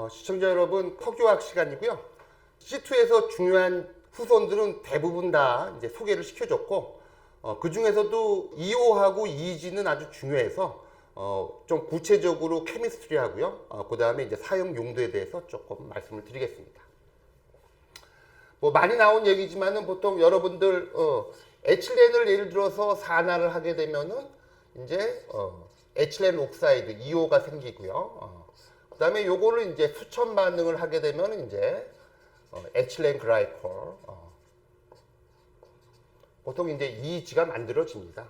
시청자 여러분, 석유화학 시간이고요. C2에서 중요한 후손들은 대부분 다 이제 소개를 시켜줬고, 그 중에서도 2호하고 2G는 아주 중요해서 좀 구체적으로 케미스트리 하고요. 그 다음에 이제 사용 용도에 대해서 조금 말씀을 드리겠습니다. 뭐 많이 나온 얘기지만은 보통 여러분들 에틸렌을 예를 들어서 산화를 하게 되면은 이제 에틸렌 옥사이드 2호가 생기고요. 그 다음에 요거를 이제 수천 반응을 하게 되면 이제 에틸렌 글라이콜 보통 이제 2G가 만들어집니다.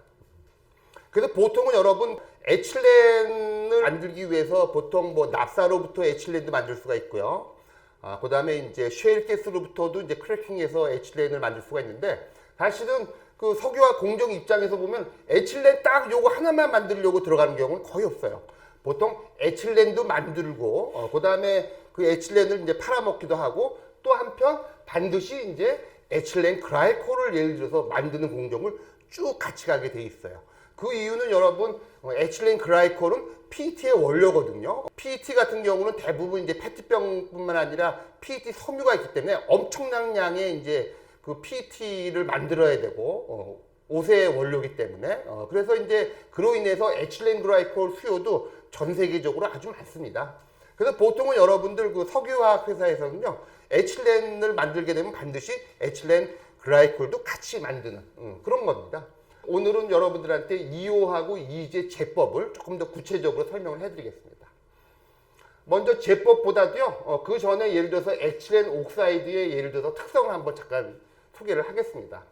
그래서 보통은 여러분 에틸렌을 만들기 위해서 보통 뭐 납사로부터 에틸렌도 만들 수가 있고요. 그 다음에 이제 쉐일가스로부터도 이제 크래킹해서 에틸렌을 만들 수가 있는데, 사실은 그 석유화 공정 입장에서 보면 에틸렌 딱 요거 하나만 만들려고 들어가는 경우는 거의 없어요. 보통 에틸렌도 만들고, 그 다음에 그 에틸렌을 이제 팔아먹기도 하고, 또 한편 반드시 이제 에틸렌 글라이콜을 예를 들어서 만드는 공정을 쭉 같이 가게 돼 있어요. 그 이유는 여러분, 에틸렌 글라이콜은 PET의 원료거든요. PET 같은 경우는 대부분 이제 페트병뿐만 아니라 PET 섬유가 있기 때문에 엄청난 양의 이제 그 PET를 만들어야 되고, 옷의 원료이기 때문에, 그래서 이제 그로 인해서 에틸렌 글라이콜 수요도 전 세계적으로 아주 많습니다. 그래서 보통은 여러분들 그 석유화학 회사에서는요, 에틸렌을 만들게 되면 반드시 에틸렌 글라이콜도 같이 만드는 그런 겁니다. 오늘은 여러분들한테 2호하고 2G의 제법을 조금 더 구체적으로 설명을 해드리겠습니다. 먼저 제법보다도요, 그 전에 예를 들어서 에틸렌 옥사이드의 예를 들어서 특성을 한번 잠깐 소개를 하겠습니다.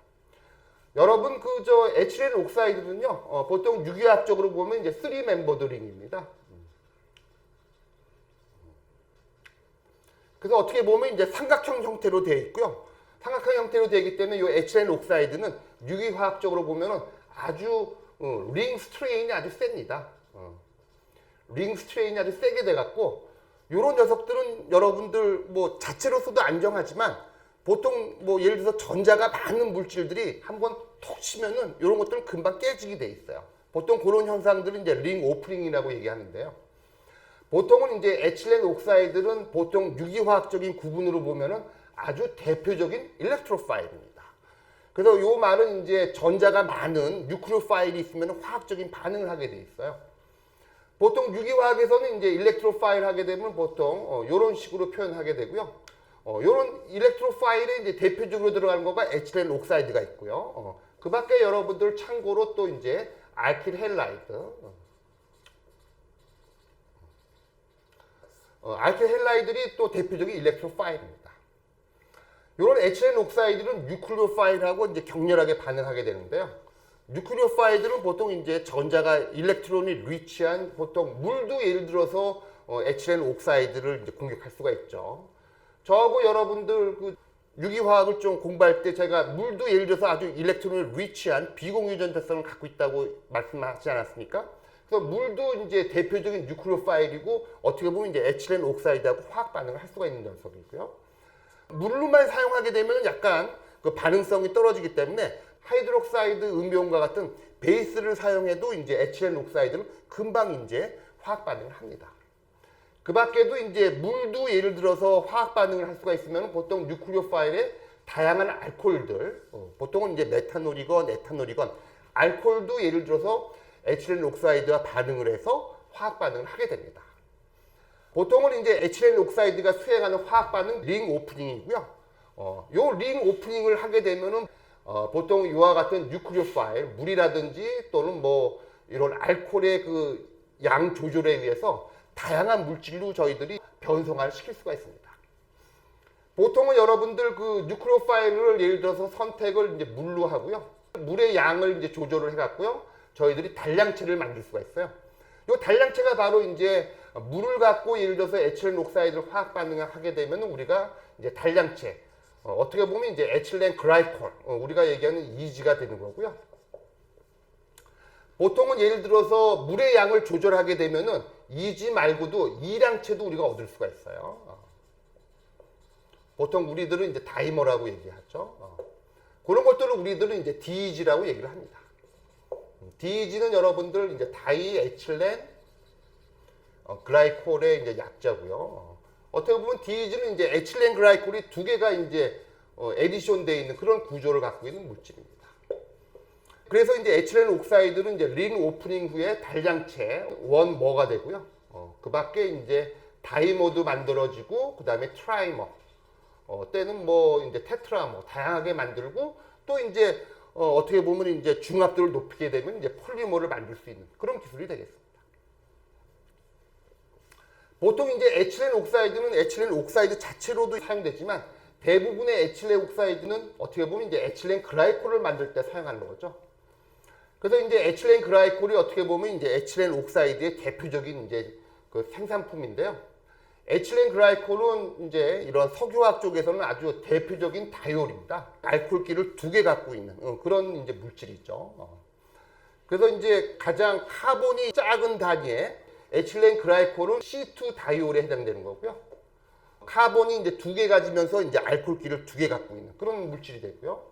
여러분 그저 에틸렌 옥사이드는요, 보통 유기화학적으로 보면 이제 3멤버드 링입니다. 그래서 어떻게 보면 이제 삼각형 형태로 되어 있고요. 삼각형 형태로 되기 때문에 이 에틸렌 옥사이드는 유기화학적으로 보면은 아주 링 스트레인이 아주 셉니다. 링 스트레인이 아주 세게 돼갖고 이런 녀석들은 여러분들 뭐 자체로서도 안정하지만 보통 뭐 예를 들어서 전자가 많은 물질들이 한번 톡 치면은 이런 것들은 금방 깨지게 돼 있어요. 보통 그런 현상들은 이제 링 오프닝이라고 얘기하는데요. 보통은 이제 에틸렌 옥사이드는 보통 유기화학적인 구분으로 보면은 아주 대표적인 일렉트로파일입니다. 그래서 요 말은 이제 전자가 많은 뉴클리오파일이 있으면 화학적인 반응을 하게 돼 있어요. 보통 유기화학에서는 이제 일렉트로파일 하게 되면 보통 요런 식으로 표현하게 되고요. 요런 일렉트로파일에 이제 대표적으로 들어가는 거가 에틸렌 옥사이드가 있고요. 그 밖에 여러분들 참고로 또 이제 알킬 헬라이드, 알킬 헬라이들이 또 대표적인 일렉트로파일입니다. 이런 에틸렌 옥사이드는 뉴클리오파일하고 이제 격렬하게 반응하게 되는데요. 뉴클리오파일들은 보통 이제 전자가 일렉트론이 리치한 보통 물도 예를 들어서 에틸렌 옥사이드를 이제 공격할 수가 있죠. 저하고 여러분들 그 유기화학을 좀 공부할 때 제가 물도 예를 들어서 아주 일렉트론이 리치한 비공유전자성을 갖고 있다고 말씀하지 않았습니까? 그래서 물도 이제 대표적인 뉴클리오파일이고 어떻게 보면 이제 에틸렌 옥사이드하고 화학 반응을 할 수가 있는 녀석이고요. 물로만 사용하게 되면 약간 그 반응성이 떨어지기 때문에 하이드록사이드 음이온과 같은 베이스를 사용해도 이제 에틸렌 옥사이드는 금방 이제 화학 반응을 합니다. 그 밖에도 이제 물도 예를 들어서 화학 반응을 할 수가 있으면 보통 뉴클리오파일에 다양한 알코올들, 보통은 이제 메탄올이건 에탄올이건 알코올도 예를 들어서 에틸렌 옥사이드와 반응을 해서 화학 반응을 하게 됩니다. 보통은 이제 에틸렌 옥사이드가 수행하는 화학 반응 링 오프닝이고요. 요 링 오프닝을 하게 되면은 보통 이와 같은 뉴클리오파일, 물이라든지 또는 뭐 이런 알코올의 그 양 조절에 의해서 다양한 물질로 저희들이 변성화를 시킬 수가 있습니다. 보통은 여러분들 그 뉴클리오파일을 예를 들어서 선택을 이제 물로 하고요. 물의 양을 이제 조절을 해갖고요. 저희들이 단량체를 만들 수가 있어요. 이 단량체가 바로 이제 물을 갖고 예를 들어서 에틸렌 옥사이드를 화학 반응을 하게 되면 우리가 이제 단량체, 어떻게 보면 이제 에틸렌 글라이콜, 우리가 얘기하는 2G가 되는 거고요. 보통은 예를 들어서 물의 양을 조절하게 되면은 2G 말고도 2량체도 우리가 얻을 수가 있어요. 보통 우리들은 이제 다이머라고 얘기하죠. 그런 것들을 우리들은 이제 DEG라고 얘기를 합니다. DEG는 여러분들 이제 다이에틸렌 글라이콜의 이제 약자고요. 어떻게 보면 디이즈는 이제 에틸렌 글라이콜이 두 개가 이제 에디션 되어 있는 그런 구조를 갖고 있는 물질입니다. 그래서 이제 에틸렌 옥사이드는 이제 링 오프닝 후에 달량체 원머가 되고요. 그 밖에 이제 다이머도 만들어지고, 그 다음에 트라이머, 때는 뭐 이제 테트라머 다양하게 만들고, 또 이제 어떻게 보면 이제 중압도를 높이게 되면 이제 폴리머를 만들 수 있는 그런 기술이 되겠습니다. 보통 이제 에틸렌 옥사이드는 에틸렌 옥사이드 자체로도 사용되지만, 대부분의 에틸렌 옥사이드는 어떻게 보면 이제 에틸렌 글라이콜을 만들 때 사용하는 거죠. 그래서 이제 에틸렌 글라이콜이 어떻게 보면 이제 에틸렌 옥사이드의 대표적인 이제 그 생산품인데요. 에틸렌 글라이콜은 이제 이런 석유화학 쪽에서는 아주 대표적인 다이올입니다. 알코올기를 두 개 갖고 있는 그런 이제 물질이죠. 그래서 이제 가장 카본이 작은 단위의 에틸렌 글라이콜은 C2 다이올에 해당되는 거고요. 카본이 이제 두 개 가지면서 이제 알코올기를 두 개 갖고 있는 그런 물질이 되고요.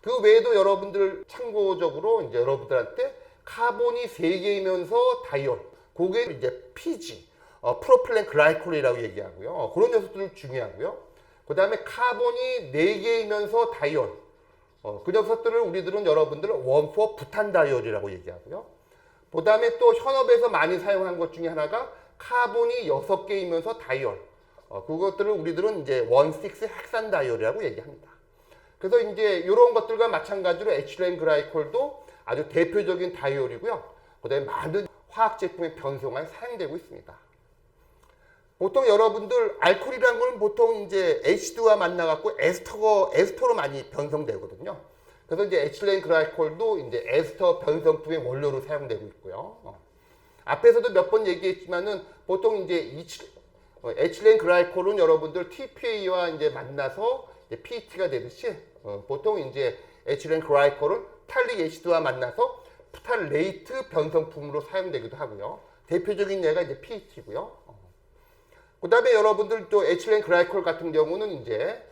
그 외에도 여러분들 참고적으로 이제 여러분들한테 카본이 세 개이면서 다이올, 그게 이제 PG, 프로필렌 글라이콜이라고 얘기하고요. 그런 녀석들 중요하고요. 그 다음에 카본이 네 개이면서 다이올, 그 녀석들을 우리들은 여러분들 원포 부탄 다이올이라고 얘기하고요. 그 다음에 또 현업에서 많이 사용한 것 중에 하나가 카본이 6개이면서 다이올, 그것들을 우리들은 이제 1,6 핵산 다이올이라고 얘기합니다. 그래서 이제 이런 것들과 마찬가지로 에틸렌 글라이콜도 아주 대표적인 다이올이고요. 그 다음에 많은 화학 제품의 변성에 사용되고 있습니다. 보통 여러분들 알코올이라는 건 보통 이제 H2와 만나갖고 에스터로 많이 변성되거든요. 그래서 이제 에틸렌 글라이콜도 이제 에스터 변성품의 원료로 사용되고 있고요. 앞에서도 몇 번 얘기했지만은 보통 이제 에틸렌 글라이콜은 여러분들 TPA와 이제 만나서 이제 PET가 되듯이 보통 이제 에틸렌 글라이콜은 탈릭 애시드와 만나서 프탈레이트 변성품으로 사용되기도 하고요. 대표적인 예가 이제 PET고요. 그 다음에 여러분들 또 에틸렌 글라이콜 같은 경우는 이제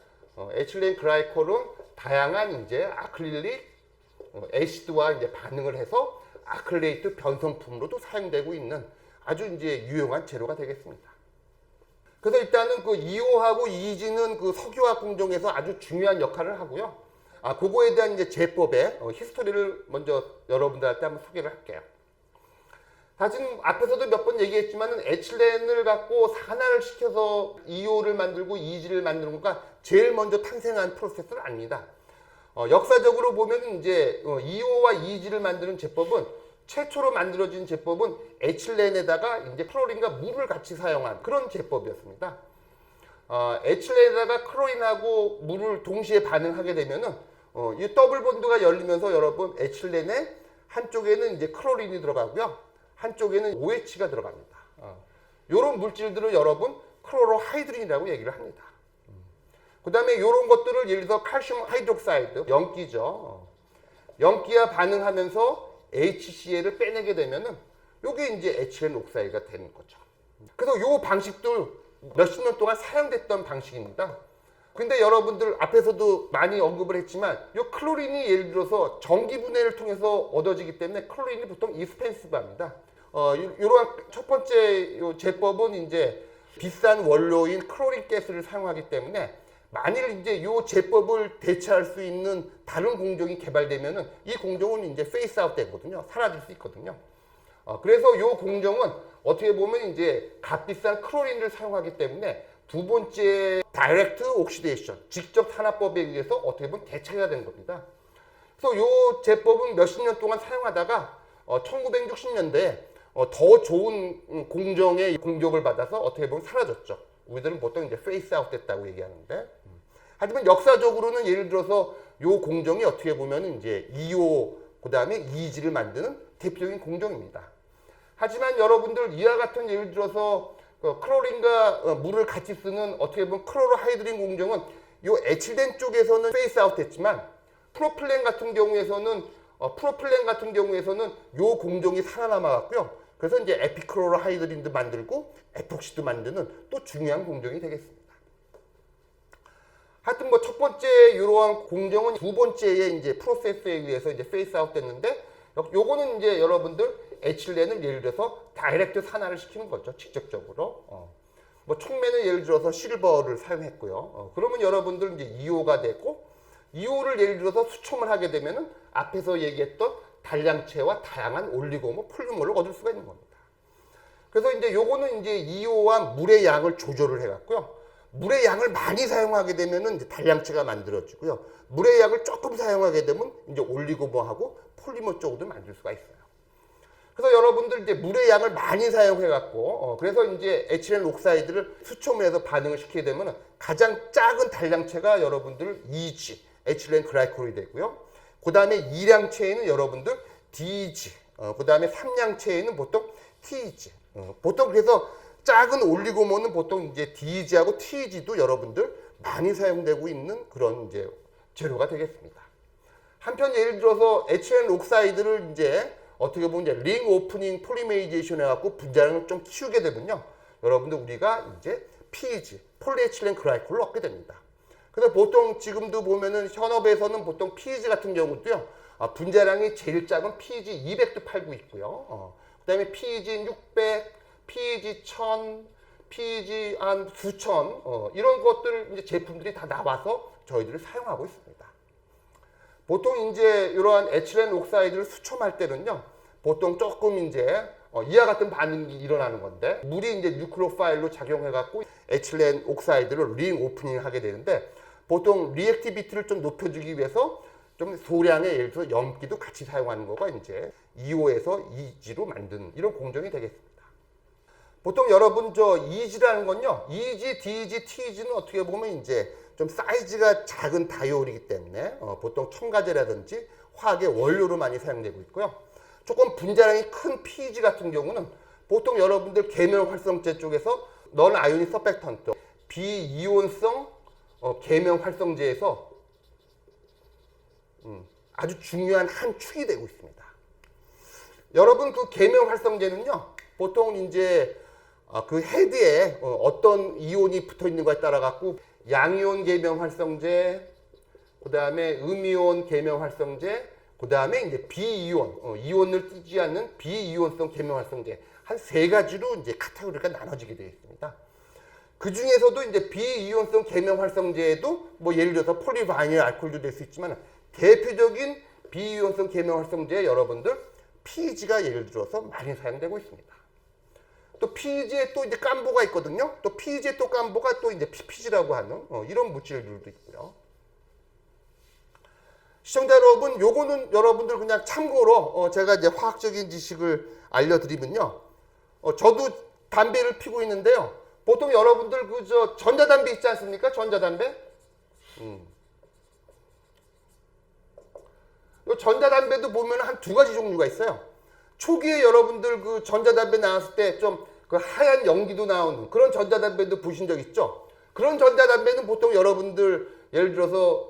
에틸렌 글라이콜은 다양한 이제 아크릴릭 애시드와 이제 반응을 해서 아크릴레이트 변성품으로도 사용되고 있는 아주 이제 유용한 재료가 되겠습니다. 그래서 일단은 그 이오하고 이이지는 그 석유화학 공정에서 아주 중요한 역할을 하고요. 그거에 대한 이제 제법의 히스토리를 먼저 여러분들한테 한번 소개를 할게요. 사실 앞에서도 몇 번 얘기했지만은 에틸렌을 갖고 산화를 시켜서 이오를 만들고 이이지를 만드는 거가 제일 먼저 탄생한 프로세스는 아닙니다. 역사적으로 보면 이제 이오와 이이지를 만드는 제법은 최초로 만들어진 제법은 에틸렌에다가 이제 클로린과 물을 같이 사용한 그런 제법이었습니다. 에틸렌에다가 클로린하고 물을 동시에 반응하게 되면은 이 더블 본드가 열리면서 여러분 에틸렌의 한쪽에는 이제 클로린이 들어가고요, 한쪽에는 OH가 들어갑니다. 이런 물질들을 여러분 클로로하이드린이라고 얘기를 합니다. 그 다음에 이런 것들을 예를 들어서 칼슘 하이드록사이드, 염기죠. 염기와 반응하면서 HCl을 빼내게 되면은 이게 이제 에틸렌 옥사이드가 되는 거죠. 그래서 이 방식들 몇십 년 동안 사용됐던 방식입니다. 근데 여러분들 앞에서도 많이 언급을 했지만 이 클로린이 예를 들어서 전기 분해를 통해서 얻어지기 때문에 클로린이 보통 익스펜시브합니다. 이러한 첫 번째 요 제법은 이제 비싼 원료인 클로린 가스를 사용하기 때문에 만일 이제 이 제법을 대체할 수 있는 다른 공정이 개발되면은 이 공정은 이제 페이스 아웃 되거든요. 사라질 수 있거든요. 그래서 이 공정은 어떻게 보면 이제 값비싼 클로린을 사용하기 때문에 두 번째 다이렉트 옥시데이션, 직접 산화법에 의해서 어떻게 보면 대체가 된 겁니다. 그래서 이 제법은 몇십 년 동안 사용하다가 1960년대에 더 좋은 공정의 공격을 받아서 어떻게 보면 사라졌죠. 우리들은 보통 이제 페이스 아웃 됐다고 얘기하는데, 하지만 역사적으로는 예를 들어서 이 공정이 어떻게 보면 이제 이오 그 다음에 이지를 만드는 대표적인 공정입니다. 하지만 여러분들 이와 같은 예를 들어서 클로린과 물을 같이 쓰는 어떻게 보면 클로로하이드린 공정은 이 에틸렌 쪽에서는 페이스 아웃 됐지만 프로필렌 같은 경우에서는 이 공정이 살아남아갖고요. 그래서 이제 에피클로로하이드린도 만들고 에폭시도 만드는 또 중요한 공정이 되겠습니다. 하여튼 뭐 첫 번째 이러한 공정은 두 번째의 이제 프로세스에 의해서 이제 페이스 아웃 됐는데, 요거는 이제 여러분들 에틸렌을 예를 들어서 다이렉트 산화를 시키는 거죠. 직접적으로. 뭐 촉매는 예를 들어서 실버를 사용했고요. 그러면 여러분들 이제 2호가 되고 2호를 예를 들어서 수첨을 하게 되면은 앞에서 얘기했던 단량체와 다양한 올리고모, 폴리머를 얻을 수가 있는 겁니다. 그래서 이제 요거는 이제 2호와 물의 양을 조절을 해갖고요. 물의 양을 많이 사용하게 되면은 이제 단량체가 만들어지고요. 물의 양을 조금 사용하게 되면 이제 올리고모하고 폴리머 쪽으로 만들 수가 있어요. 그래서 여러분들 이제 물의 양을 많이 사용해갖고, 그래서 이제 에틸렌 옥사이드를 수첨을 해서 반응을 시키게 되면 가장 작은 단량체가 여러분들 EG, 에틸렌 글라이콜이 되고요. 그 다음에 2량체에는 여러분들 DEG, 그 다음에 3량체에는 보통 TEG. 보통 그래서 작은 올리고모는 보통 이제 DEG하고 TEG도 여러분들 많이 사용되고 있는 그런 이제 재료가 되겠습니다. 한편 예를 들어서 에틸렌 옥사이드를 이제 어떻게 보면 이제 링 오프닝 폴리메이제이션 해갖고 분자량을 좀 키우게 되면요. 여러분들 우리가 이제 PEG, 폴리에틸렌 글라이콜을 얻게 됩니다. 그래서 보통 지금도 보면은 현업에서는 보통 PEG 같은 경우도요. 분자량이 제일 작은 PEG 200도 팔고 있고요. 그 다음에 PEG 600, PEG 1000, PEG 한 수천, 이런 것들 이제 제품들이 다 나와서 저희들이 사용하고 있습니다. 보통 이제 이러한 에틸렌 옥사이드를 수첨할 때는요, 보통 조금 이제 이와 같은 반응이 일어나는 건데, 물이 이제 뉴클로파일로 작용해갖고 에틸렌 옥사이드를 링 오프닝 하게 되는데, 보통 리액티비티를 좀 높여주기 위해서 좀 소량의 예를 들어서 염기도 같이 사용하는 거가 이제 2호에서 2G로 만든 이런 공정이 되겠습니다. 보통 여러분 저 EG라는 건요, EG, DEG, TEG는 어떻게 보면 이제 좀 사이즈가 작은 다이올이기 때문에 보통 첨가제라든지 화학의 원료로 많이 사용되고 있고요. 조금 분자량이 큰 PEG 같은 경우는 보통 여러분들 계면 활성제 쪽에서 넌 아이오닉 서펙턴트, 비이온성 계면 활성제에서 아주 중요한 한 축이 되고 있습니다. 여러분 그 계면 활성제는요, 보통 이제 그 헤드에 어떤 이온이 붙어 있는 거에 따라 갖고 양이온 계면 활성제, 그 다음에 음이온 계면 활성제, 그 다음에 이제 비이온, 이온을 띠지 않는 비이온성 계면 활성제 한 세 가지로 이제 카테고리가 나눠지게 되어 있습니다. 그 중에서도 이제 비이온성 계면 활성제에도 뭐 예를 들어서 폴리바이닐 알코올도 될 수 있지만 대표적인 비이온성 계면 활성제 여러분들 PEG가 예를 들어서 많이 사용되고 있습니다. 또 PEG에 또 이제 깜보가 있거든요. 또 PEG에 또 깜보가 또 이제 PPG라고 하는 이런 물질들도 있고요. 시청자 여러분, 요거는 여러분들 그냥 참고로 제가 이제 화학적인 지식을 알려드리면요. 저도 담배를 피고 있는데요. 보통 여러분들 그저 전자담배 있지 않습니까? 전자담배. 요 전자담배도 보면 한 두 가지 종류가 있어요. 초기에 여러분들 그 전자담배 나왔을 때 좀 그 하얀 연기도 나오는 그런 전자담배도 보신 적 있죠? 그런 전자담배는 보통 여러분들 예를 들어서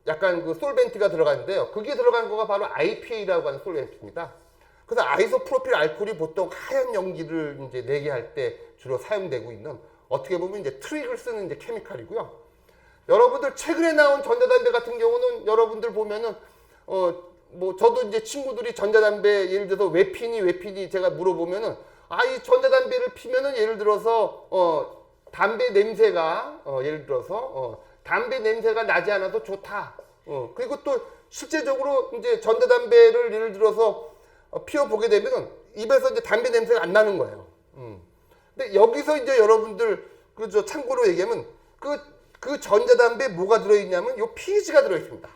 약간 그 솔벤트가 들어가는데요. 그게 들어간 거가 바로 IPA라고 하는 솔벤트입니다. 그래서 아이소프로필 알코올이 보통 하얀 연기를 이제 내게 할 때 주로 사용되고 있는 어떻게 보면 이제 트릭을 쓰는 이제 케미칼이고요. 여러분들 최근에 나온 전자담배 같은 경우는 여러분들 보면은 뭐 저도 이제 친구들이 전자담배 예를 들어서 왜 피니 제가 물어보면은 이 전자담배를 피면은 예를 들어서 담배 냄새가 예를 들어서 담배 냄새가 나지 않아도 좋다. 그리고 또 실제적으로 이제 전자담배를 예를 들어서 피워보게 되면은 입에서 이제 담배 냄새가 안 나는 거예요. 근데 여기서 이제 여러분들 그저 참고로 얘기하면 그 전자담배에 뭐가 들어있냐면 요 PEG가 들어있습니다.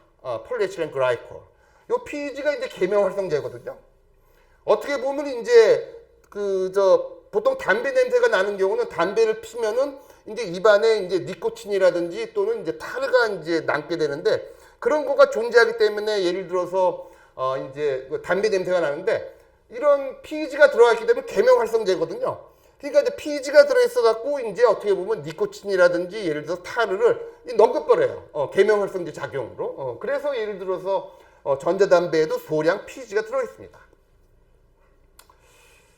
폴리에틸렌 글라이콜. 요 PEG가 이제 계면 활성제거든요. 어떻게 보면 이제 보통 담배 냄새가 나는 경우는 담배를 피면은 이제 입안에 이제 니코틴이라든지 또는 이제 타르가 이제 남게 되는데 그런 거가 존재하기 때문에 예를 들어서 이제 담배 냄새가 나는데 이런 PEG가 들어가기 때문에 계면 활성제거든요. 그러니까 이제 PEG가 들어있어 갖고 이제 어떻게 보면 니코틴이라든지 예를 들어서 타르를 넘겨버려요. 계면 활성제 작용으로. 그래서 예를 들어서 전자담배에도 소량 PEG가 들어있습니다.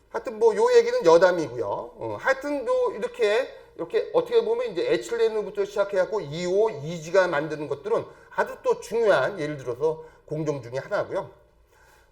하여튼 뭐 요 얘기는 여담이고요. 하여튼 뭐 이렇게 어떻게 보면 이제 에틸렌으로부터 시작해갖고 2호, 2G가 만드는 것들은 아주 또 중요한 예를 들어서 공정 중에 하나고요.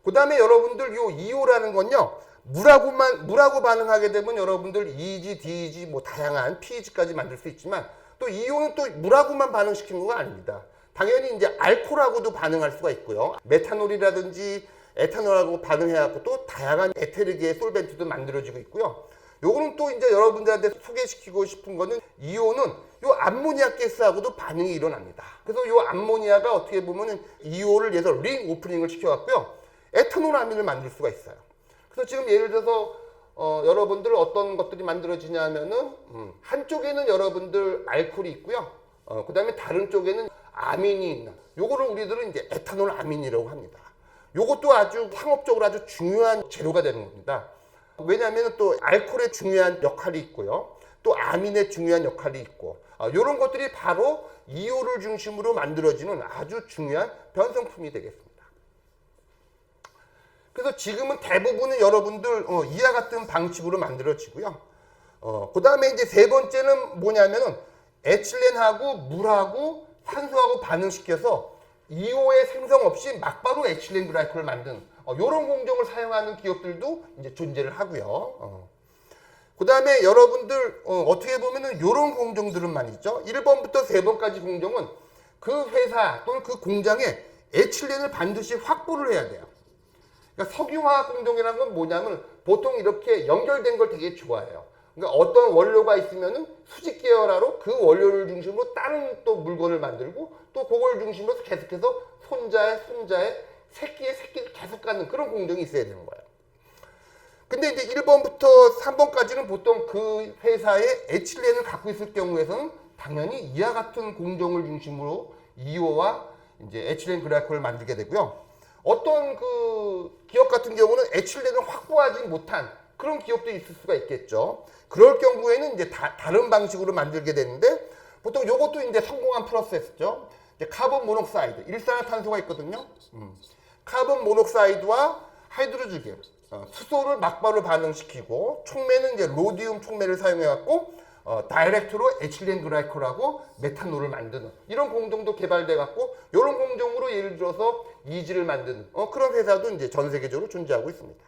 그 다음에 여러분들 요 2호라는 건요. 물하고 반응하게 되면 여러분들 EG, DEG 뭐 다양한 pH까지 만들 수 있지만 또 이온은 또 물하고만 반응시키는 건 아닙니다. 당연히 이제 알코올하고도 반응할 수가 있고요. 메탄올이라든지 에탄올하고 반응해갖고 또 다양한 에테르기의 솔벤트도 만들어지고 있고요. 요거는 또 이제 여러분들한테 소개시키고 싶은 거는 이온은 요 암모니아 가스하고도 반응이 일어납니다. 그래서 요 암모니아가 어떻게 보면은 이온을 위해서 링 오프닝을 시켜갖고요. 에탄올 아민을 만들 수가 있어요. 그래서 지금 예를 들어서 여러분들 어떤 것들이 만들어지냐면은 한쪽에는 여러분들 알코올이 있고요. 그 다음에 다른 쪽에는 아민이 있는 요거를 우리들은 이제 에탄올 아민이라고 합니다. 요것도 아주 상업적으로 아주 중요한 재료가 되는 겁니다. 왜냐하면 또 알코올의 중요한 역할이 있고요. 또 아민의 중요한 역할이 있고 이런 것들이 바로 이온을 중심으로 만들어지는 아주 중요한 변성품이 되겠습니다. 그래서 지금은 대부분은 여러분들 이와 같은 방식으로 만들어지고요. 그 다음에 이제 세 번째는 뭐냐면은 에틸렌하고 물하고 산소하고 반응시켜서 이오의 생성 없이 막바로 에틸렌 글라이콜을 만든 이런 공정을 사용하는 기업들도 이제 존재를 하고요. 그 다음에 여러분들 어떻게 보면은 이런 공정들은 말이죠. 1번부터 3번까지 공정은 그 회사 또는 그 공장에 에틸렌을 반드시 확보를 해야 돼요. 그러니까 석유화학 공정이라는 건 뭐냐면 보통 이렇게 연결된 걸 되게 좋아해요. 그러니까 어떤 원료가 있으면은 수직 계열화로 그 원료를 중심으로 다른 또 물건을 만들고 또 그걸 중심으로 계속해서 손자의 새끼를 계속 갖는 그런 공정이 있어야 되는 거예요. 근데 이제 1번부터 3번까지는 보통 그 회사의 에틸렌을 갖고 있을 경우에서는 당연히 이와 같은 공정을 중심으로 이오와 이제 에틸렌 글라이콜을 만들게 되고요. 어떤 그 기업 같은 경우는 에틸렌을 확보하지 못한 그런 기업도 있을 수가 있겠죠. 그럴 경우에는 이제 다른 방식으로 만들게 되는데 보통 요것도 이제 성공한 프로세스죠. 이제 카본 모녹사이드, 일산화탄소가 있거든요. 카본 모녹사이드와 하이드로gen, 수소를 막바로 반응시키고 촉매는 이제 로디움 촉매를 사용해갖고 다이렉트로 에틸렌 글라이콜하고 메탄올을 만드는 이런 공정도 개발돼갖고 이런 공정으로 예를 들어서 이지를 만드는 그런 회사도 이제 전 세계적으로 존재하고 있습니다.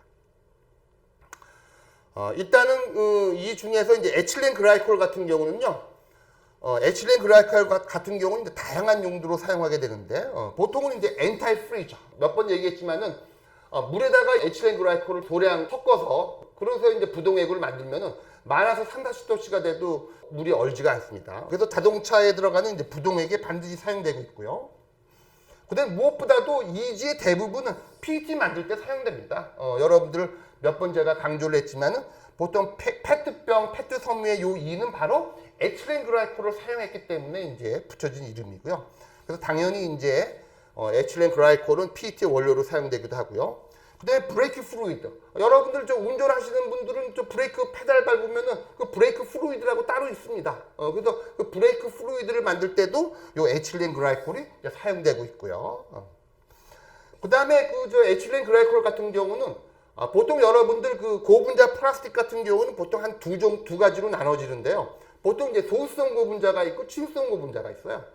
일단은 이 중에서 이제 에틸렌 글라이콜 같은 경우는요. 에틸렌 글라이콜 같은 경우는 이제 다양한 용도로 사용하게 되는데 보통은 이제 엔타이 프리저 몇 번 얘기했지만은 물에다가 에틸렌 글라이콜을 도량 섞어서 그래서 이제 부동액을 만들면은 많아서 30~40도씨가 돼도 물이 얼지가 않습니다. 그래서 자동차에 들어가는 이제 부동액에 반드시 사용되고 있고요. 그다음에 무엇보다도 이지의 대부분은 PET 만들 때 사용됩니다. 여러분들 몇 번 제가 강조를 했지만은 보통 페트병, 페트 섬유의 요 이는 바로 에틸렌 글라이콜을 사용했기 때문에 이제 붙여진 이름이고요. 그래서 당연히 이제 에틸렌 글라이콜은 PET 원료로 사용되기도 하고요. 그다음에 브레이크 플루이드. 여러분들 저 운전하시는 분들은 저 브레이크 페달 밟으면은 그 브레이크 플루이드라고 따로 있습니다. 그래서 그 브레이크 플루이드를 만들 때도 요 에틸렌 글라이콜이 사용되고 있고요. 그다음에 그 저 에틸렌 글라이콜 같은 경우는 보통 여러분들 그 고분자 플라스틱 같은 경우는 보통 한 두 가지로 나눠지는데요. 보통 이제 소수성 고분자가 있고 취수성 고분자가 있어요.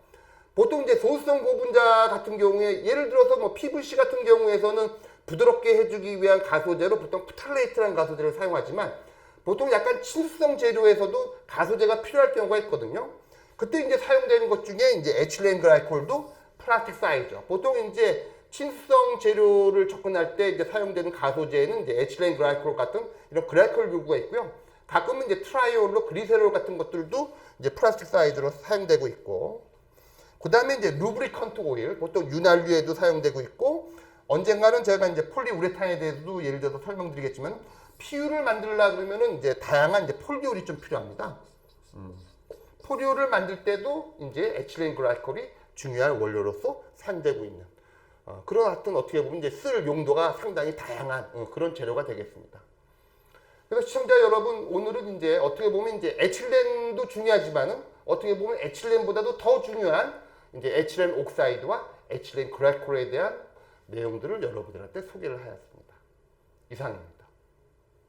보통 이제 소수성 고분자 같은 경우에 예를 들어서 뭐 PVC 같은 경우에서는 부드럽게 해주기 위한 가소제로 보통 프탈레이트라는 가소제를 사용하지만 보통 약간 친수성 재료에서도 가소제가 필요할 경우가 있거든요. 그때 이제 사용되는 것 중에 이제 에틸렌 글라이콜도 플라스틱 사이즈죠. 보통 이제 친수성 재료를 접근할 때 이제 사용되는 가소제는 이제 에틸렌 글라이콜 같은 이런 글라이콜 교구가 있고요. 가끔은 이제 트라이올로 그리세롤 같은 것들도 이제 플라스틱 사이즈로 사용되고 있고, 그 다음에 이제 루브리컨트 오일, 보통 윤활유에도 사용되고 있고, 언젠가는 제가 이제 폴리우레탄에 대해서도 예를 들어서 설명드리겠지만, PU를 만들려고 그러면은 이제 다양한 이제 폴리올이 좀 필요합니다. 폴리올을 만들 때도 이제 에틸렌 글라이콜이 중요한 원료로서 사용되고 있는 그런 하여튼 어떻게 보면 이제 쓸 용도가 상당히 다양한 그런 재료가 되겠습니다. 그래서 시청자 여러분, 오늘은 이제 어떻게 보면 이제 에틸렌도 중요하지만은 어떻게 보면 에틸렌보다도 더 중요한 이제 에틸렌 옥사이드와 에틸렌 글라이콜에 대한 내용들을 여러분들한테 소개를 하였습니다. 이상입니다.